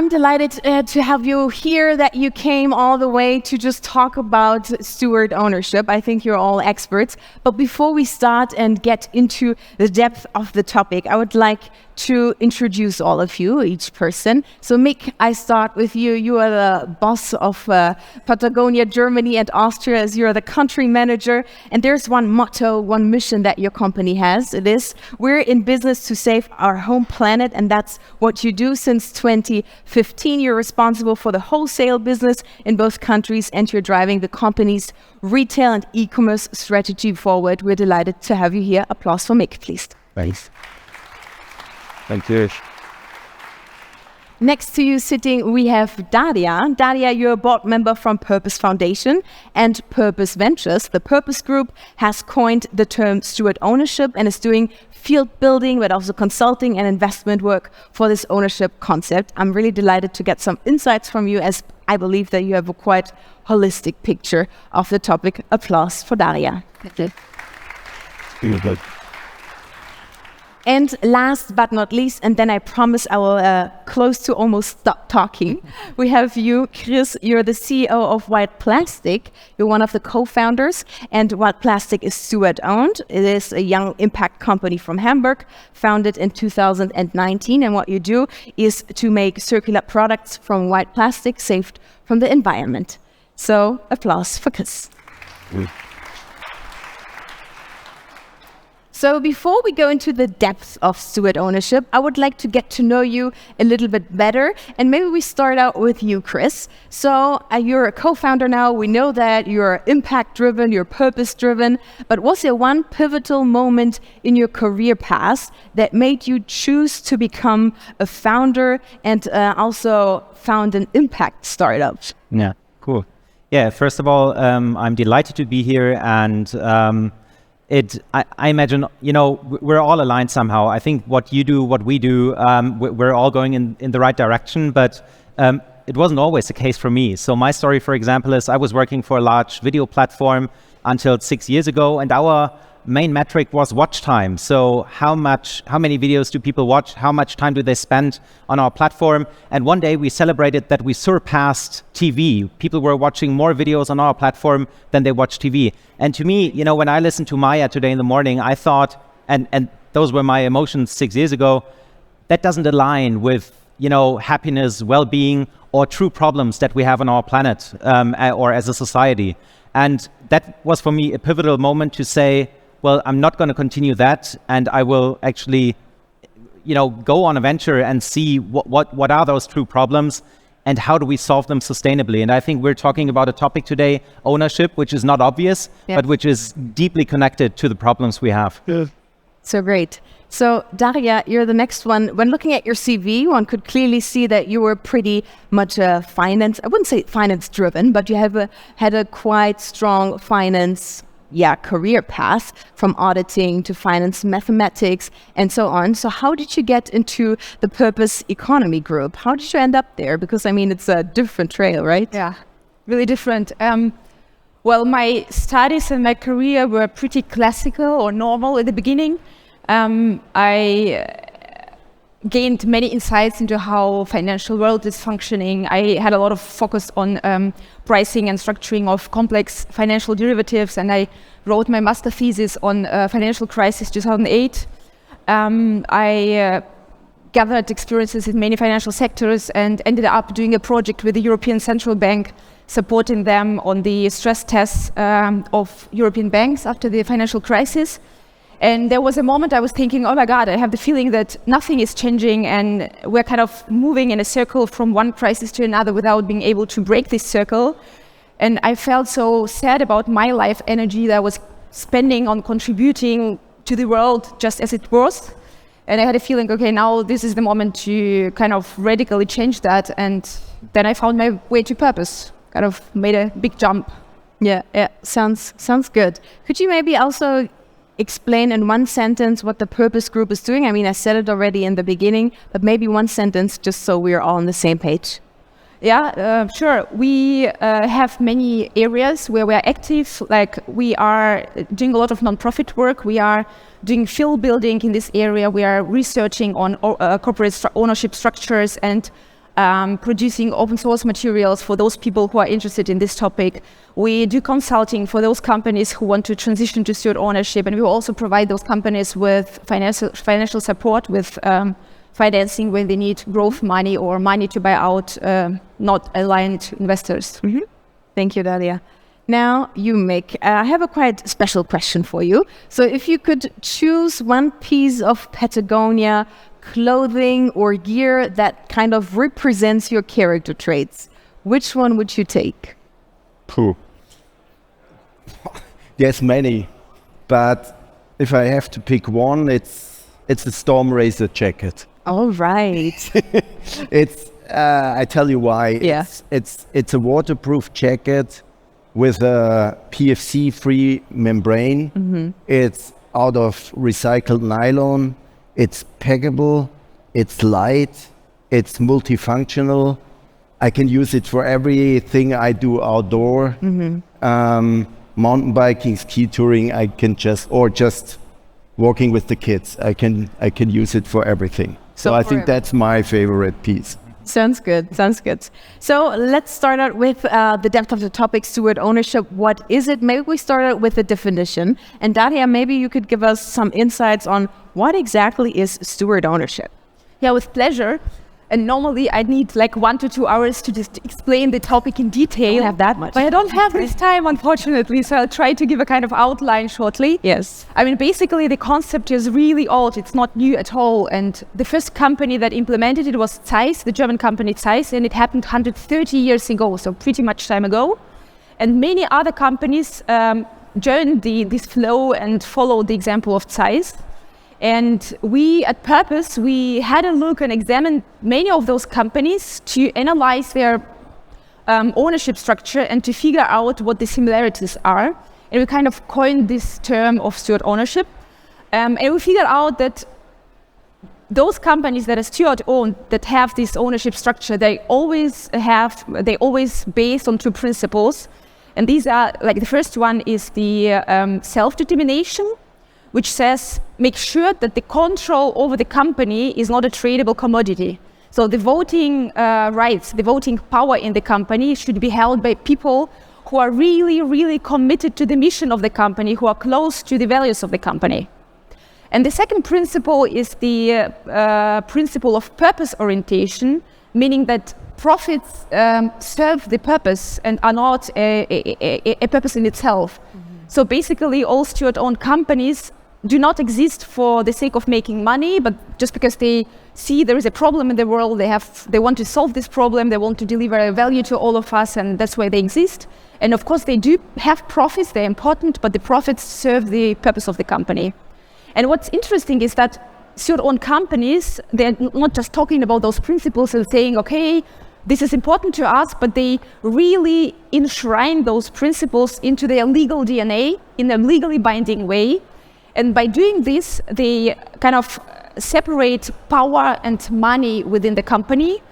I'm delighted to have you here, that you came all the way to just talk about steward ownership. I think you're all experts. But before we start and get into the depth of the topic, I would like to introduce all of you, each person. So Mick, I start with you. You are the boss of Patagonia, Germany and Austria, as you're the country manager. And there's one motto, one mission that your company has. It is, we're in business to save our home planet. And that's what you do since 2015. You're responsible for the wholesale business in both countries, and you're driving the company's retail and e-commerce strategy forward. We're delighted to have you here. Applause for Mick, please. Thanks. Thank you. Next to you sitting, we have Daria. Daria, you're a board member from Purpose Foundation and Purpose Ventures. The Purpose Group has coined the term steward ownership and is doing field building, but also consulting and investment work for this ownership concept. I'm really delighted to get some insights from you, as I believe that you have a quite holistic picture of the topic. Applause for Daria. Good. And last but not least, and then I promise I will close to almost stop talking, we have you, Chris. You're the CEO of WILDPLASTIC. You're one of the co-founders, and WILDPLASTIC is steward-owned. It is a young impact company from Hamburg, founded in 2019, and what you do is to make circular products from white plastic saved from the environment. So, applause for Chris. So before we go into the depths of steward ownership, I would like to get to know you a little bit better. And maybe we start out with you, Chris. So you're a co-founder now. We know that you're impact-driven, you're purpose-driven. But was there one pivotal moment in your career path that made you choose to become a founder and also found an impact startup? Yeah, cool. Yeah, first of all, I'm delighted to be here, and I imagine, we're all aligned somehow. I think what you do, what we do, we're all going in the right direction, but it wasn't always the case for me. So my story, for example, is I was working for a large video platform until 6 years ago, and our main metric was watch time. So how many videos do people watch? How much time do they spend on our platform? And one day we celebrated that we surpassed TV. People were watching more videos on our platform than they watch TV. And to me, when I listened to Maya today in the morning, I thought, and those were my emotions 6 years ago, that doesn't align with, happiness, well-being, or true problems that we have on our planet or as a society. And that was for me a pivotal moment to say, well, I'm not going to continue that, and I will actually, go on a venture and see what are those true problems and how do we solve them sustainably. And I think we're talking about a topic today, ownership, which is not obvious, but which is deeply connected to the problems we have. Yeah. So great. So Daria, you're the next one. When looking at your CV, one could clearly see that you were pretty much I wouldn't say finance driven, but you had a quite strong finance career path, from auditing to finance, mathematics, and so on. So how did you get into the Purpose Economy Group? How did you end up there? Because, it's a different trail, right? Yeah, really different. Well, my studies and my career were pretty classical or normal at the beginning. I gained many insights into how financial world is functioning. I had a lot of focus on pricing and structuring of complex financial derivatives, and I wrote my master thesis on financial crisis 2008. I gathered experiences in many financial sectors and ended up doing a project with the European Central Bank, supporting them on the stress tests of European banks after the financial crisis. And there was a moment I was thinking, oh my God, I have the feeling that nothing is changing and we're kind of moving in a circle from one crisis to another without being able to break this circle. And I felt so sad about my life energy that I was spending on contributing to the world just as it was. And I had a feeling, okay, now this is the moment to kind of radically change that. And then I found my way to purpose, kind of made a big jump. Yeah, sounds good. Could you maybe also explain in one sentence what the Purpose Group is doing? I said it already in the beginning, but maybe one sentence just so we're all on the same page. Yeah, sure. We have many areas where we are active. Like, we are doing a lot of non-profit work. We are doing field building in this area. We are researching on corporate ownership structures and producing open source materials for those people who are interested in this topic. We do consulting for those companies who want to transition to steward ownership, and we also provide those companies with financial support, with financing when they need growth money or money to buy out not aligned investors. Mm-hmm. Thank you, Daria. Now, you, Mick, I have a quite special question for you. So if you could choose one piece of Patagonia clothing or gear that kind of represents your character traits, which one would you take? Pooh. There's many, but if I have to pick one, it's the Storm Racer jacket. All right. It's I tell you why. Yeah. It's a waterproof jacket with a PFC-free membrane. Mm-hmm. It's out of recycled nylon. It's packable. It's light. It's multifunctional. I can use it for everything I do outdoor. Mm-hmm. Mountain biking, ski touring. I can just walking with the kids. I can use it for everything. So I think that's my favorite piece. Sounds good. Sounds good. So let's start out with the depth of the topic, steward ownership. What is it? Maybe we start out with the definition. And Daria, maybe you could give us some insights on what exactly is steward ownership. Yeah, with pleasure. And normally I'd need like 1 to 2 hours to just explain the topic in detail. You don't have that much. But I don't have this time, unfortunately, so I'll try to give a kind of outline shortly. Yes. I mean, basically the concept is really old. It's not new at all. And the first company that implemented it was Zeiss, the German company Zeiss, and it happened 130 years ago, so pretty much time ago. And many other companies joined this flow and followed the example of Zeiss. And we, at Purpose, we had a look and examined many of those companies to analyze their ownership structure and to figure out what the similarities are. And we kind of coined this term of steward ownership. And we figured out that those companies that are steward-owned, that have this ownership structure, they always based on 2 principles. And these are, like, the first one is the self-determination, which says, make sure that the control over the company is not a tradable commodity. So the voting rights, the voting power in the company should be held by people who are really, really committed to the mission of the company, who are close to the values of the company. And the second principle is the principle of purpose orientation, meaning that profits serve the purpose and are not a purpose in itself. Mm-hmm. So basically all steward-owned companies do not exist for the sake of making money, but just because they see there is a problem in the world, they want to solve this problem, they want to deliver a value to all of us, and that's why they exist. And of course they do have profits, they're important, but the profits serve the purpose of the company. And what's interesting is that steward-owned companies, they're not just talking about those principles and saying, okay, this is important to us, but they really enshrine those principles into their legal DNA in a legally binding way. And by doing this, they kind of separate power and money within the company.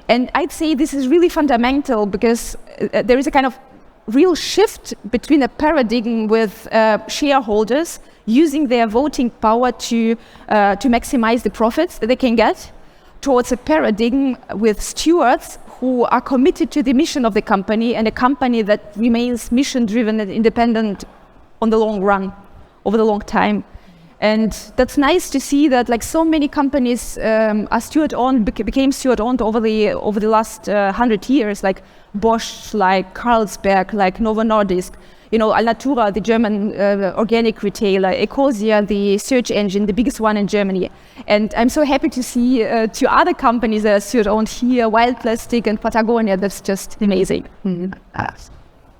And I'd say this is really fundamental because there is a kind of real shift between a paradigm with shareholders using their voting power to maximize the profits that they can get, towards a paradigm with stewards who are committed to the mission of the company, and a company that remains mission-driven and independent on the long run, over the long time. And that's nice to see that, like, so many companies are steward-owned, became steward-owned over the last 100 years, like Bosch, like Carlsberg, like Novo Nordisk, you know, Alnatura, the German organic retailer, Ecosia, the search engine, the biggest one in Germany. And I'm so happy to see 2 other companies that are steward-owned here, WILDPLASTIC and Patagonia. That's just amazing. Mm-hmm.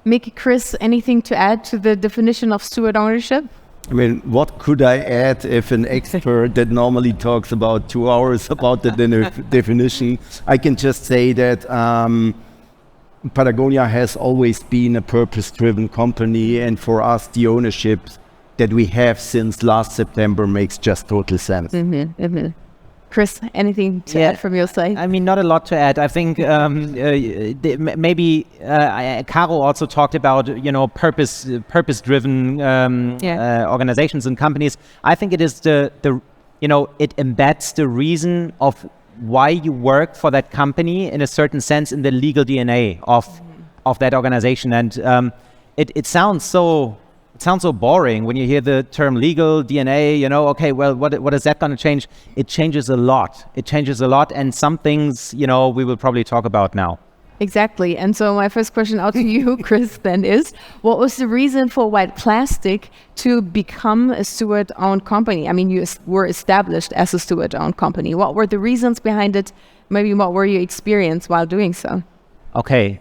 Mick, Chris, anything to add to the definition of steward ownership? I mean, what could I add if an expert that normally talks about 2 hours about the definition? I can just say that Patagonia has always been a purpose-driven company, and for us, the ownership that we have since last September makes just total sense. Mm-hmm, mm-hmm. Chris, anything to add from your side? I mean, not a lot to add. I think maybe Caro also talked about, you know, purpose-driven organizations and companies. I think it is the you know, it embeds the reason of why you work for that company in a certain sense in the legal DNA of that organization. And it sounds so boring when you hear the term legal DNA, okay, well, what is that going to change? It changes a lot. And some things, we will probably talk about now. Exactly. And so my first question out to you, Chris, then is, what was the reason for WILDPLASTIC to become a steward-owned company? I mean, you were established as a steward-owned company. What were the reasons behind it? Maybe what were your experience while doing so? Okay.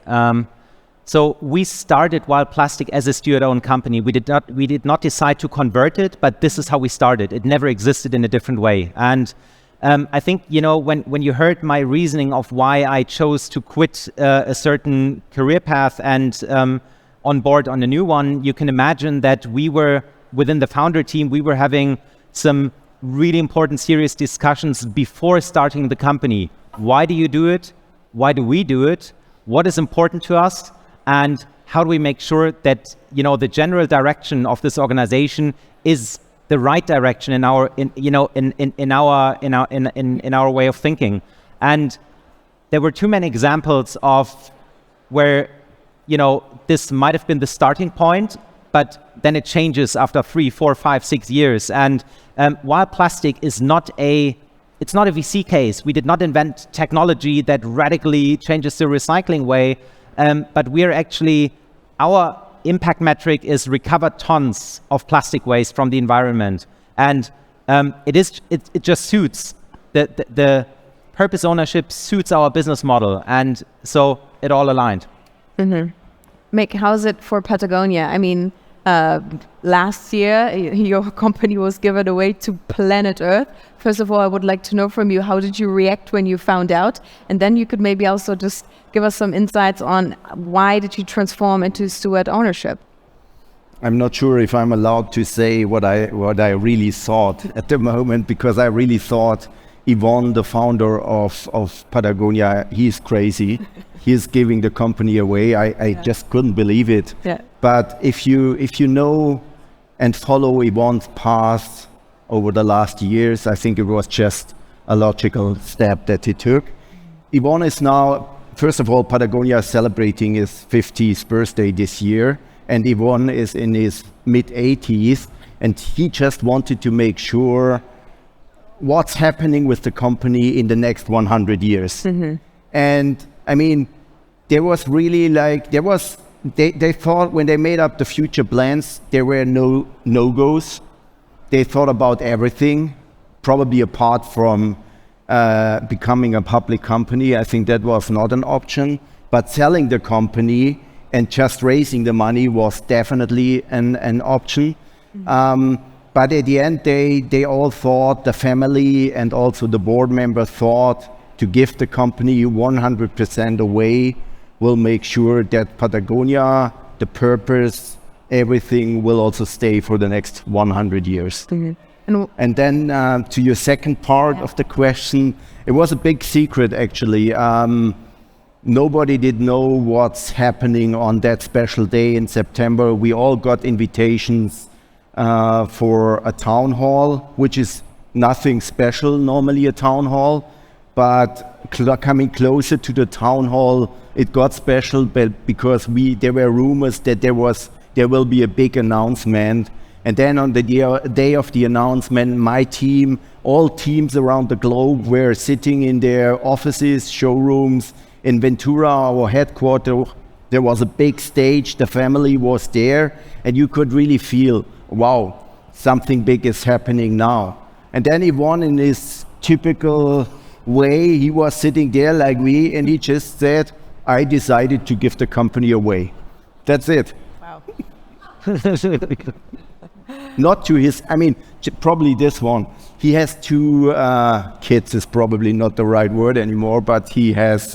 So we started WILDPLASTIC as a steward-owned company. We did not decide to convert it, but this is how we started. It never existed in a different way. And I think, when you heard my reasoning of why I chose to quit a certain career path and on board on a new one, you can imagine that we were, within the founder team, we were having some really important, serious discussions before starting the company. Why do you do it? Why do we do it? What is important to us? And how do we make sure that, the general direction of this organization is the right direction in our way of thinking? And there were too many examples of where this might have been the starting point, but then it changes after 3, 4, 5, 6 years. And WILDPLASTIC is not a VC case. We did not invent technology that radically changes the recycling way, but we are actually, our impact metric is recovered tons of plastic waste from the environment. And it just suits, the purpose ownership suits our business model. And so it all aligned. Mm-hmm. Mick, how's it for Patagonia? I mean, last year, your company was given away to Planet Earth. First of all, I would like to know from you, how did you react when you found out? And then you could maybe also just give us some insights on why did you transform into steward ownership? I'm not sure if I'm allowed to say what I really thought at the moment, because I really thought Yvonne, the founder of Patagonia, he's crazy. He's giving the company away. I just couldn't believe it. Yeah. But if you know and follow Yvonne's path over the last years, I think it was just a logical step that he took. Yvonne is now, first of all, Patagonia is celebrating his 50th birthday this year, and Yvonne is in his mid-80s, and he just wanted to make sure what's happening with the company in the next 100 years. Mm-hmm. And I mean, there was really they thought when they made up the future plans, there were no-goes. They thought about everything, probably apart from becoming a public company. I think that was not an option, but selling the company and just raising the money was definitely an option. Mm-hmm. But at the end, they all thought, the family and also the board member thought, to give the company 100% away will make sure that Patagonia, the purpose, everything will also stay for the next 100 years. Mm-hmm. And then to your second part of the question, it was a big secret actually. Nobody did know what's happening on that special day in September. We all got invitations for a town hall, which is nothing special, normally a town hall, but coming closer to the town hall, it got special because there were rumors that there will be a big announcement. And then on the day of the announcement, my team, all teams around the globe were sitting in their offices, showrooms. In Ventura, our headquarters, there was a big stage, the family was there, and you could really feel, wow, something big is happening now. And then Yvonne, in his typical way, he was sitting there like me, and he just said, I decided to give the company away. That's it. Wow. Not to his, I mean, probably this one. He has 2 kids, is probably not the right word anymore, but he has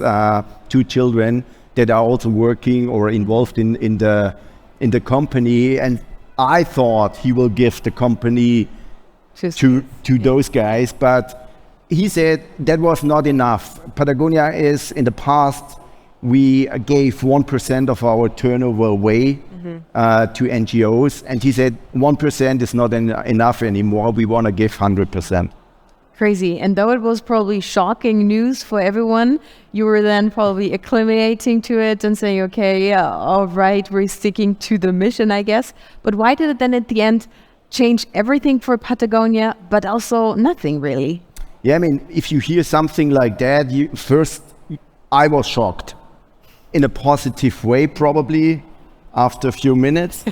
2 children that are also working or involved in the company. And I thought he will give the company to those guys, but he said that was not enough. Patagonia is, in the past, we gave 1% of our turnover away to NGOs, and he said 1% is not enough anymore. We want to give 100%. Crazy. And though it was probably shocking news for everyone, you were then probably acclimating to it and saying, okay, yeah, all right, we're sticking to the mission, I guess. But why did it then at the end change everything for Patagonia, but also nothing really? Yeah, I mean, if you hear something like that, I was shocked. In a positive way, probably, after a few minutes.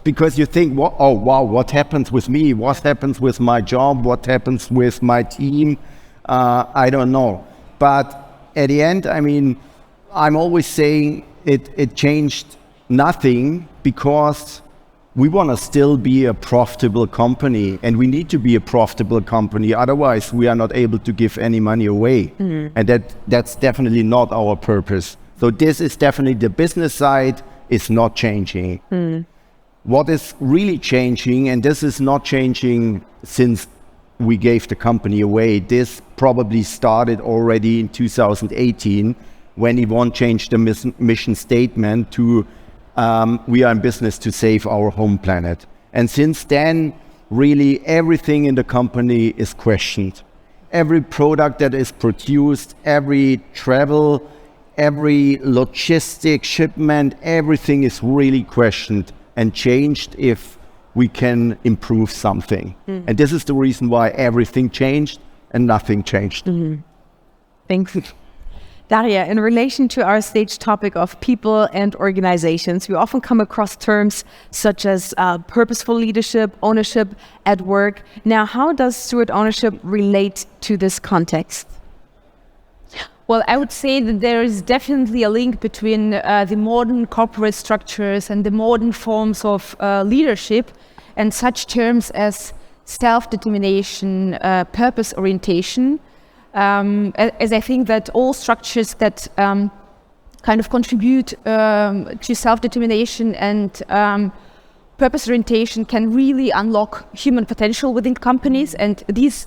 Because you think, oh wow, what happens with me? What happens with my job? What happens with my team? I don't know. But at the end, I mean, I'm always saying it changed nothing, because we want to still be a profitable company, and we need to be a profitable company. Otherwise, we are not able to give any money away. And that's definitely not our purpose. So this is definitely the business side is not changing. What is really changing, and this is not changing since we gave the company away, this probably started already in 2018 when Yvonne changed the mission statement to we are in business to save our home planet. And since then, really everything in the company is questioned. Every product that is produced, every travel, every logistic shipment, everything is really questioned and changed if we can improve something. And this is the reason why everything changed and nothing changed. Thank you. Daria, in relation to our stage topic of people and organizations, we often come across terms such as purposeful leadership, ownership at work. Now, how does steward ownership relate to this context? Well, I would say that there is definitely a link between the modern corporate structures and the modern forms of leadership, and such terms as self-determination, purpose orientation, as I think that all structures that kind of contribute to self-determination and purpose orientation can really unlock human potential within companies, and these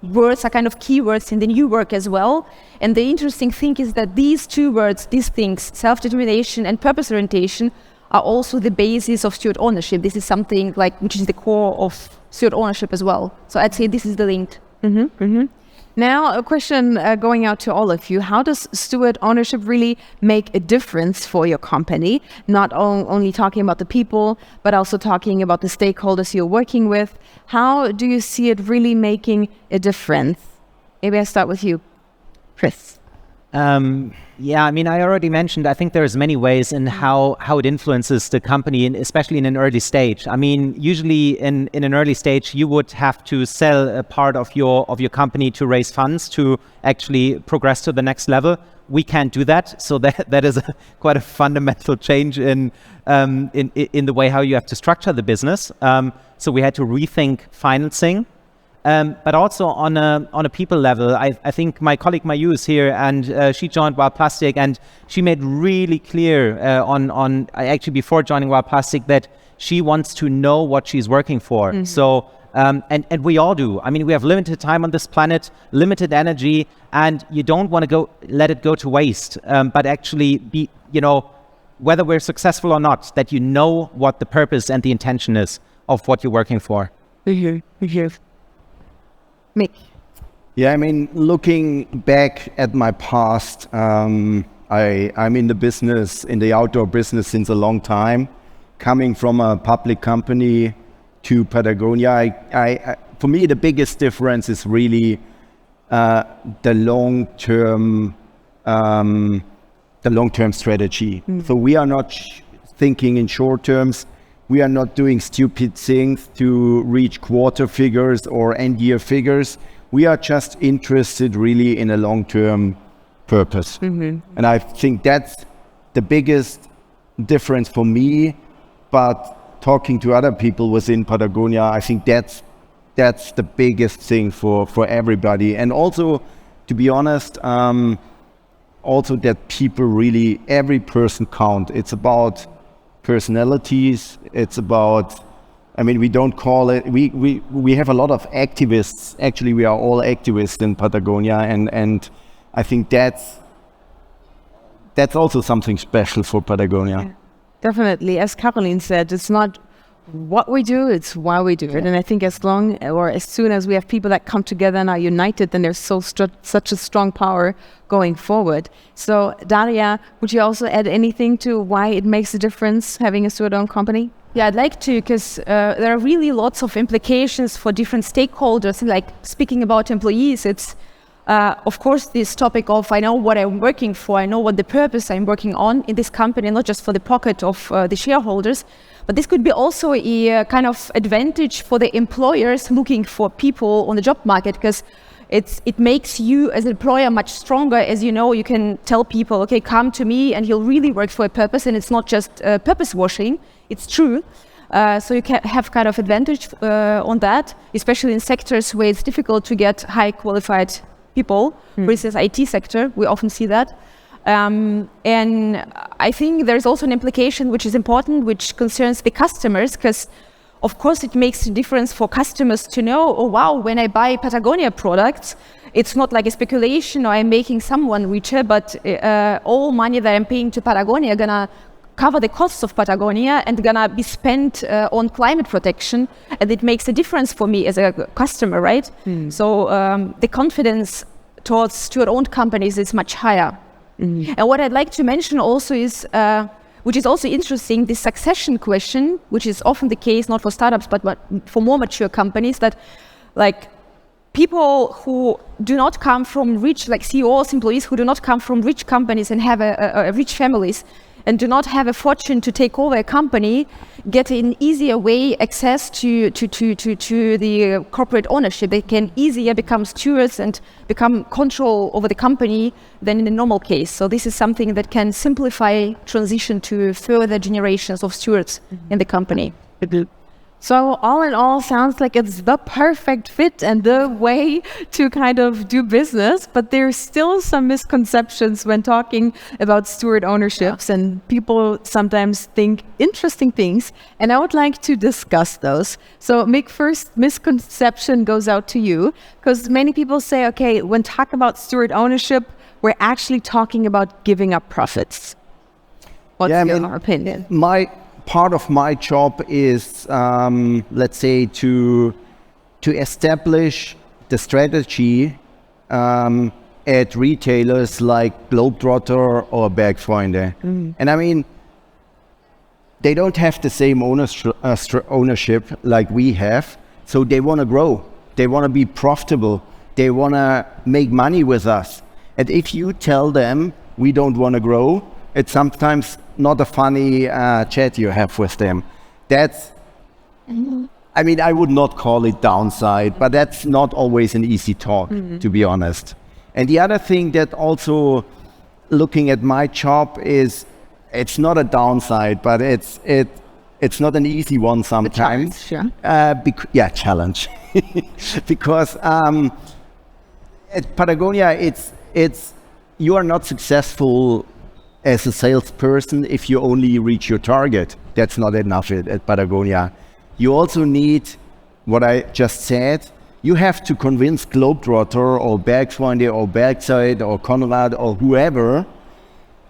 words are kind of keywords in the new work as well. And the interesting thing is that these two words, these things, self-determination and purpose orientation, are also the basis of steward ownership. This is something which is the core of steward ownership as well. So I'd say this is the link. Now, a question going out to all of you. How does steward ownership really make a difference for your company? Not only talking about the people, but also talking about the stakeholders you're working with. How do you see it really making a difference? Maybe I start with you, Chris. Yeah, I mean, I already mentioned, I think there's many ways in how it influences the company, and especially in an early stage. I mean, usually in an early stage, you would have to sell a part of your company to raise funds to actually progress to the next level. We can't do that. So that is quite a fundamental change in the way how you have to structure the business. So we had to rethink financing. But also on a people level, I think my colleague Mayu is here, and she joined WILDPLASTIC, and she made really clear actually before joining WILDPLASTIC that she wants to know what she's working for. So and we all do. I mean, we have limited time on this planet, limited energy, and you don't want to let it go to waste. But actually be, whether we're successful or not, that you know what the purpose and the intention is of what you're working for. Mick. Yeah, I mean, looking back at my past, I'm in the business, in the outdoor business since a long time. Coming from a public company to Patagonia, for me, the biggest difference is really the long-term strategy. So we are not thinking in short terms. We are not doing stupid things to reach quarter figures or end year figures. We are just interested really in a long-term purpose. And I think that's the biggest difference for me. But talking to other people within Patagonia, I think that's the biggest thing for everybody. And also, to be honest, also that people really, every person count. It's about personalities. It's about, I mean, we don't call it, we have a lot of activists. Actually, we are all activists in Patagonia, and I think that's also something special for Patagonia. Yeah, definitely. As Caroline said, it's not what we do, it's why we do it. And I think as soon as we have people that come together and are united, then there's such a strong power going forward. So Daria, would you also add anything to why it makes a difference having a steward-owned company? Yeah, I'd like to, because there are really lots of implications for different stakeholders. Like speaking about employees, it's of course this topic of I know what I'm working for, I know what the purpose I'm working on in this company, not just for the pocket of the shareholders, but this could be also a kind of advantage for the employers looking for people on the job market, because it makes you as an employer much stronger. As you know, you can tell people, okay, come to me and you'll really work for a purpose, and it's not just purpose washing, it's true. So you can have kind of advantage on that, especially in sectors where it's difficult to get high qualified people. For instance, IT sector, we often see that. And I think there's also an implication which is important, which concerns the customers, because of course it makes a difference for customers to know, oh wow, when I buy Patagonia products, it's not like a speculation or I'm making someone richer, but all money that I'm paying to Patagonia are gonna cover the costs of Patagonia and gonna be spent on climate protection, and it makes a difference for me as a customer, right? So the confidence towards steward-owned companies is much higher. And what I'd like to mention also is, which is also interesting, this succession question, which is often the case not for startups but for more mature companies, that like people who do not come from rich, like CEOs, employees who do not come from rich companies and have a rich families and do not have a fortune to take over a company, get in easier way access to the corporate ownership. They can easier become stewards and become control over the company than in the normal case. So this is something that can simplify transition to further generations of stewards in the company. So all in all, sounds like it's the perfect fit and the way to kind of do business, but there's still some misconceptions when talking about steward ownerships, and people sometimes think interesting things, and I would like to discuss those. So Mick, first misconception goes out to you, because many people say, okay, when talking about steward ownership, we're actually talking about giving up profits. What's your opinion? Part of my job is, let's say, to establish the strategy at retailers like Globetrotter or Bergfreunde. And I mean, they don't have the same ownership like we have, so they want to grow. They want to be profitable. They want to make money with us. And if you tell them we don't want to grow, it's sometimes not a funny chat you have with them. That's, I mean, I would not call it downside, but that's not always an easy talk, to be honest. And the other thing that also, looking at my job, is it's not a downside, but it's not an easy one sometimes. Challenge. Because at Patagonia, it's you are not successful as a salesperson if you only reach your target. That's not enough at Patagonia. You also need, what I just said, you have to convince Globetrotter or Bergfreunde or Bergside or Conrad or whoever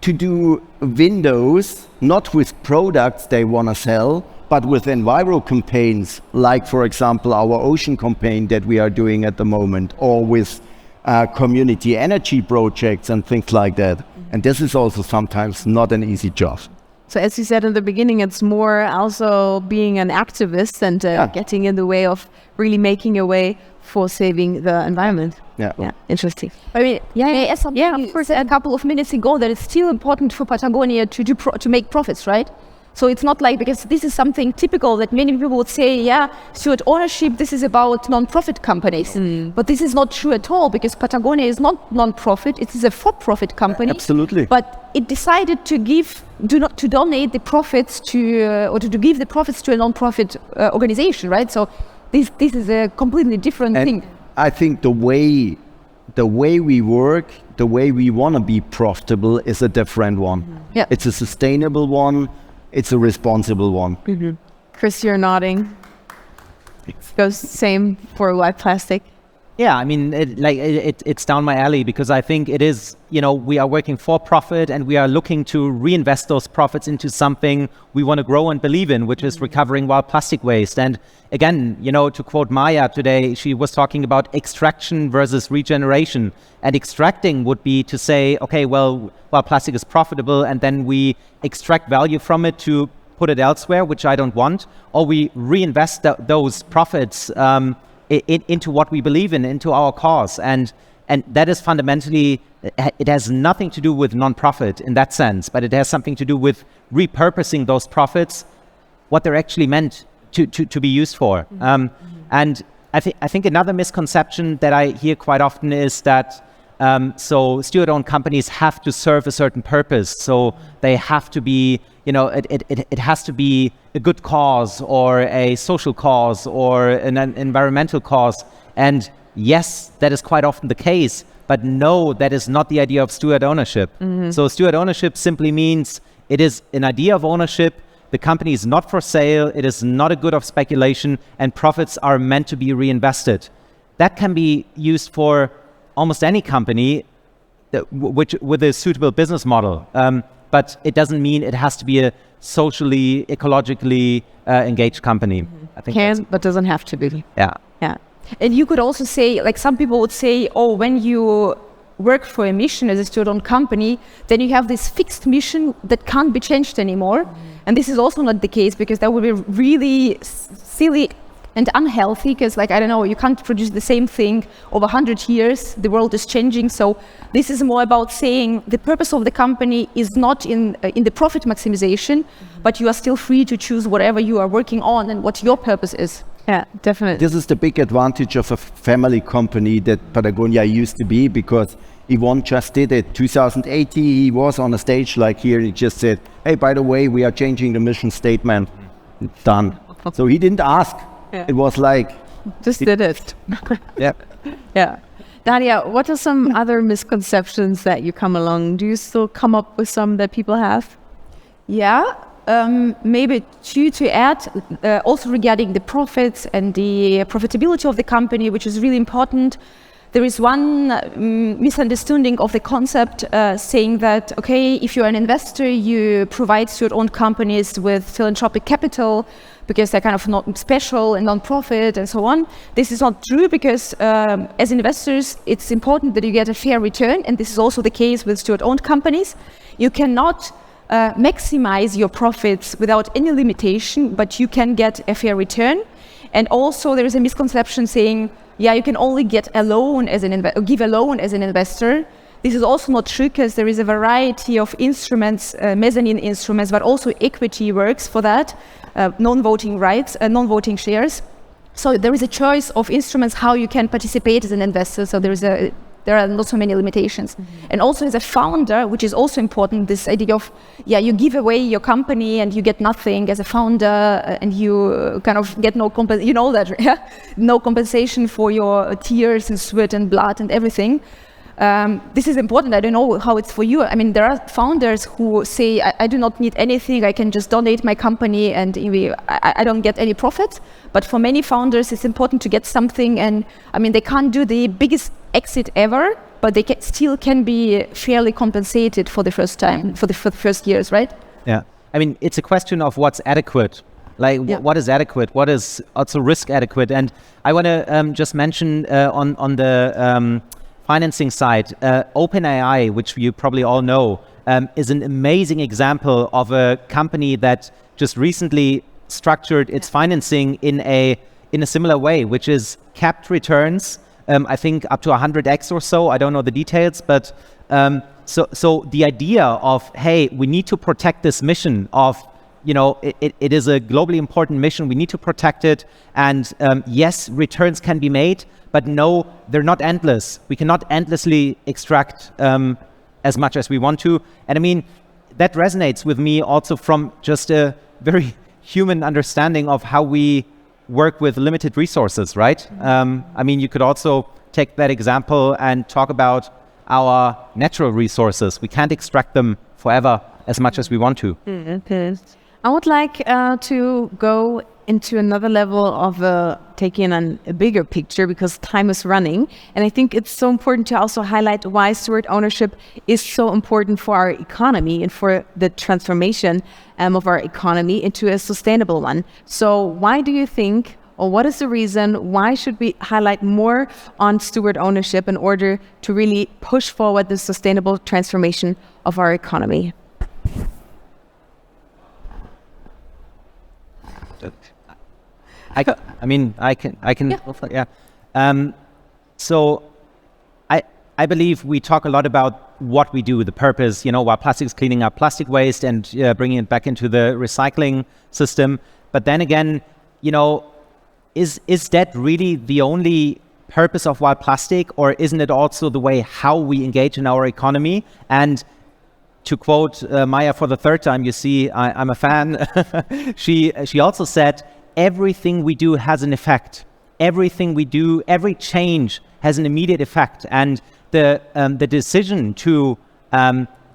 to do windows, not with products they want to sell, but with enviro campaigns, like, for example, our ocean campaign that we are doing at the moment, or with community energy projects and things like that. And this is also sometimes not an easy job. So as you said in the beginning, it's more also being an activist and getting in the way of really making a way for saving the environment. Yeah, interesting. I mean, I asked something you said a couple of minutes ago, that it's still important for Patagonia to make profits, right? So it's not like, because this is something typical that many people would say, steward ownership, this is about non-profit companies. But this is not true at all, because Patagonia is not non-profit, it is a for-profit company. Absolutely. But it decided to donate the profits to give the profits to a non-profit organization, right? So this is a completely different thing. I think the way we work, the way we want to be profitable is a different one. It's a sustainable one. It's a responsible one. Chris, you're nodding. Goes same for WILDPLASTIC. Yeah, I mean, it's down my alley because I think it is, we are working for profit and we are looking to reinvest those profits into something we want to grow and believe in, which is recovering wild plastic waste. And again, to quote Maya today, she was talking about extraction versus regeneration. And extracting would be to say, okay, well, plastic is profitable and then we extract value from it to put it elsewhere, which I don't want, or we reinvest those profits into what we believe in, into our cause. And that is fundamentally, it has nothing to do with non-profit in that sense, but it has something to do with repurposing those profits, what they're actually meant to be used for. And I think another misconception that I hear quite often is that so steward-owned companies have to serve a certain purpose. So they have to be, it has to be a good cause or a social cause or an environmental cause. And yes, that is quite often the case, but no, that is not the idea of steward ownership. So steward ownership simply means it is an idea of ownership. The company is not for sale. It is not a good of speculation, and profits are meant to be reinvested. That can be used for almost any company with a suitable business model. But it doesn't mean it has to be a socially, ecologically engaged company. I think can, but doesn't have to be. Yeah. Yeah. And you could also say, like some people would say, oh, when you work for a mission as a steward-owned company, then you have this fixed mission that can't be changed anymore. And this is also not the case, because that would be really silly and unhealthy, because I don't know, you can't produce the same thing over 100 years. The world is changing. So this is more about saying the purpose of the company is not in the profit maximization, but you are still free to choose whatever you are working on and what your purpose is. Yeah, definitely. This is the big advantage of a family company that Patagonia used to be, because Yvonne just did it. 2018, he was on a stage like here, he just said, hey, by the way, we are changing the mission statement. Done. So he didn't ask. Yeah. It was like... Just did it. Yeah. Yeah. Daria, what are some other misconceptions that you come along? Do you still come up with some that people have? Yeah. Maybe to add, also regarding the profits and the profitability of the company, which is really important. There is one misunderstanding of the concept saying that, okay, if you're an investor, you provide steward-owned companies with philanthropic capital because they're kind of not special and non-profit and so on. This is not true, because as investors, it's important that you get a fair return, and this is also the case with steward-owned companies. You cannot maximize your profits without any limitation, but you can get a fair return. And also there is a misconception saying, yeah, you can only get a loan as give a loan as an investor. This is also not true, because there is a variety of instruments, mezzanine instruments, but also equity works for that, non-voting rights, non-voting shares. So there is a choice of instruments how you can participate as an investor. So there are not so many limitations. And also as a founder, which is also important, this idea of, yeah, you give away your company and you get nothing as a founder, and you kind of get no compensation, you know that, yeah? No compensation for your tears and sweat and blood and everything. This is important. I don't know how it's for you. I mean, there are founders who say, I do not need anything. I can just donate my company and I don't get any profit. But for many founders, it's important to get something. And I mean, they can't do the biggest exit ever, but they still can be fairly compensated for the first time, for the first years, right? Yeah. I mean, it's a question of what's adequate. What is adequate? What is also risk adequate? And I want to just mention on the financing side, OpenAI, which you probably all know, is an amazing example of a company that just recently structured its financing in a similar way, which is capped returns. I think up to 100x or so. I don't know the details, but so the idea of, hey, we need to protect this mission of, it is a globally important mission. We need to protect it. And yes, returns can be made, but no, they're not endless. We cannot endlessly extract as much as we want to. And I mean, that resonates with me also from just a very human understanding of how we work with limited resources, right? I mean, you could also take that example and talk about our natural resources. We can't extract them forever as much as we want to. I would like to go into another level of taking on a bigger picture because time is running. And I think it's so important to also highlight why steward ownership is so important for our economy and for the transformation of our economy into a sustainable one. So why do you think, or what is the reason, why should we highlight more on steward ownership in order to really push forward the sustainable transformation of our economy? I can. Yeah. So I believe we talk a lot about what we do, the purpose, while plastic is cleaning up plastic waste and bringing it back into the recycling system. But then again, is that really the only purpose of Wild Plastic, or isn't it also the way how we engage in our economy? And to quote Maya for the third time, you see, I'm a fan. She also said, everything we do has an effect. Everything we do, every change has an immediate effect. And the decision to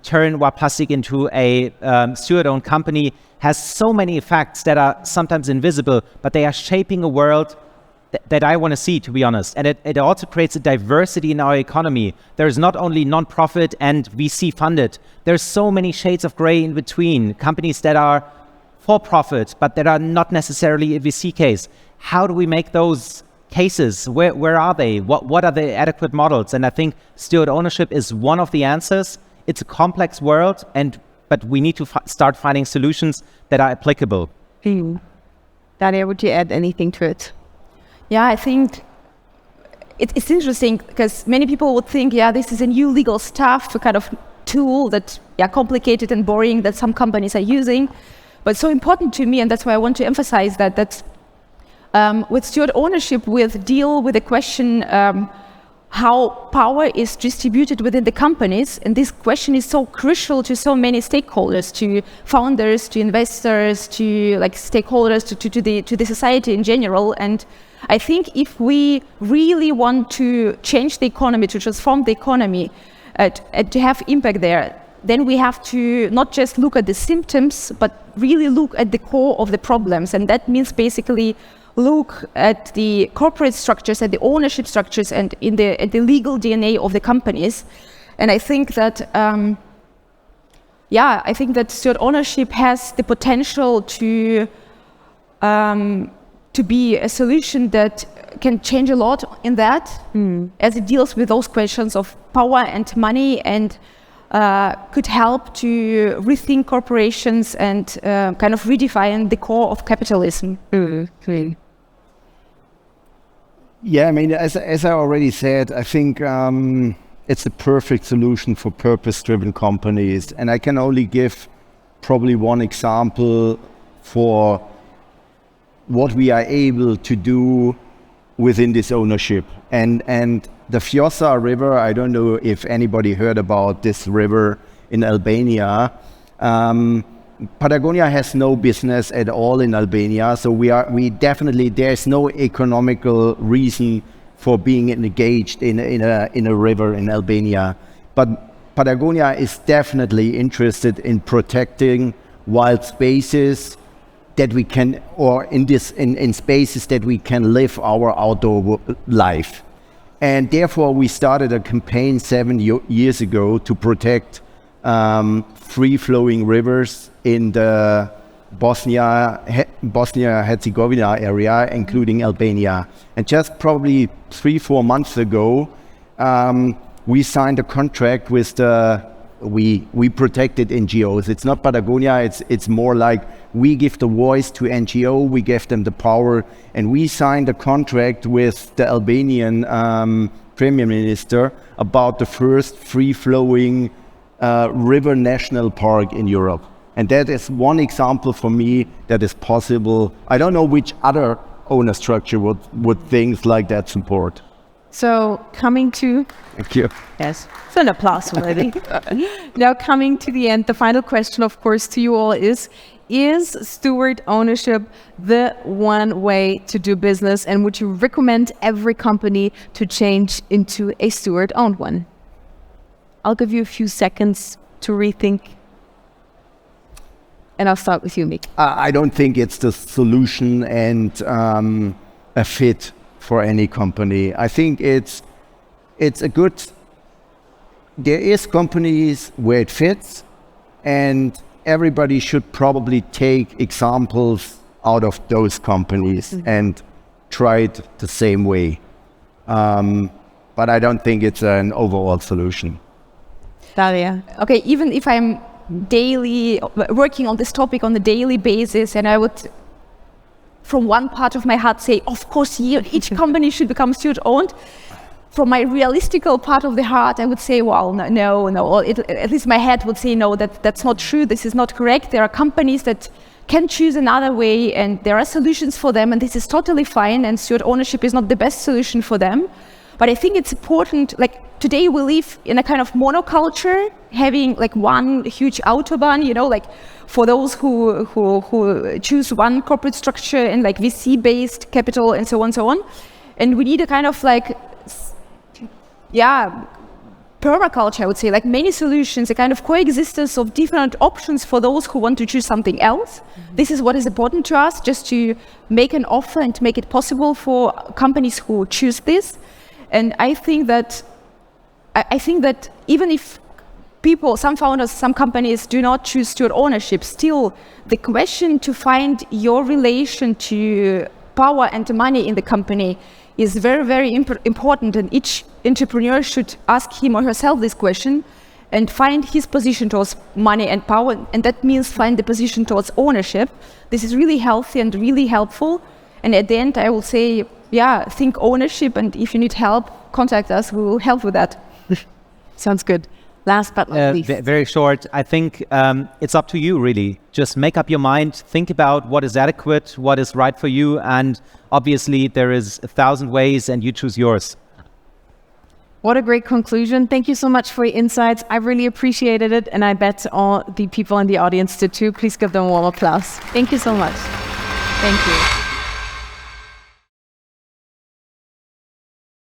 turn Wild Plastic into a steward-owned company has so many effects that are sometimes invisible, but they are shaping a world that I want to see, to be honest. And it also creates a diversity in our economy. There's not only non-profit and VC funded. There's so many shades of gray in between. Companies that are for profit, but that are not necessarily a VC case. How do we make those cases? Where are they? What are the adequate models? And I think steward ownership is one of the answers. It's a complex world, but we need to start finding solutions that are applicable. Daria, would you add anything to it? Yeah, I think it's interesting because many people would think, this is a new legal stuff, a kind of tool that, complicated and boring that some companies are using. But so important to me, and that's why I want to emphasize that with steward ownership, we deal with the question how power is distributed within the companies. And this question is so crucial to so many stakeholders, to founders, to investors, to stakeholders, to the society in general. And I think if we really want to change the economy, to transform the economy, to have impact there, then we have to not just look at the symptoms, but really look at the core of the problems. And that means basically look at the corporate structures, at the ownership structures, and at the legal DNA of the companies. And I think that, steward ownership has the potential to be a solution that can change a lot in that, as it deals with those questions of power and money, and could help to rethink corporations and kind of redefine the core of capitalism. Yeah, I mean, as I already said, I think it's the perfect solution for purpose-driven companies. And I can only give probably one example for what we are able to do within this ownership. And the Fjosa River, I don't know if anybody heard about this river in Albania. Patagonia has no business at all in Albania, so we definitely, there's no economical reason for being engaged in a river in Albania. But Patagonia is definitely interested in protecting wild spaces that we can, or in spaces that we can live our outdoor life. And therefore we started a campaign 7 years ago to protect free-flowing rivers in the Bosnia-Herzegovina area, including Albania. And just probably 3-4 months ago, we signed a contract with we protected NGOs. It's not Patagonia, it's more like we give the voice to NGO, we give them the power, and we signed a contract with the Albanian Premier Minister about the first free-flowing river national park in Europe. And that is one example for me that is possible. I don't know which other owner structure would things like that support. So coming to... Thank you. Yes, it's an applause worthy. Now coming to the end, the final question, of course, to you all is steward ownership the one way to do business? And would you recommend every company to change into a steward-owned one? I'll give you a few seconds to rethink. And I'll start with you, Mick. I don't think it's the solution and a fit for any company. I think it's a good. There is companies where it fits, and everybody should probably take examples out of those companies and try it the same way. But I don't think it's an overall solution. Daria. Okay, even if I'm working on this topic on a daily basis, and I would, from one part of my heart, say, of course, each company should become steward-owned. From my realistical part of the heart, I would say, well, no. Or at least my head would say, no, that's not true. This is not correct. There are companies that can choose another way, and there are solutions for them, and this is totally fine. And steward ownership is not the best solution for them. But I think it's important, like today we live in a kind of monoculture, having like one huge autobahn, like for those who choose one corporate structure and like VC-based capital and so on. And we need a kind of like, permaculture, I would say, like many solutions, a kind of coexistence of different options for those who want to choose something else. This is what is important to us, just to make an offer and to make it possible for companies who choose this. And I think that even if some founders, some companies do not choose steward ownership, still the question to find your relation to power and money in the company is very, very important. And each entrepreneur should ask him or herself this question and find his position towards money and power. And that means find the position towards ownership. This is really healthy and really helpful. And at the end, I will say, think ownership, and if you need help, contact us. We will help with that. Sounds good. Last but not least. Very short. I think it's up to you, really. Just make up your mind, think about what is adequate, what is right for you, and obviously there is 1,000 ways and you choose yours. What a great conclusion. Thank you so much for your insights. I really appreciated it, and I bet all the people in the audience did too. Please give them a warm applause. Thank you so much. Thank you.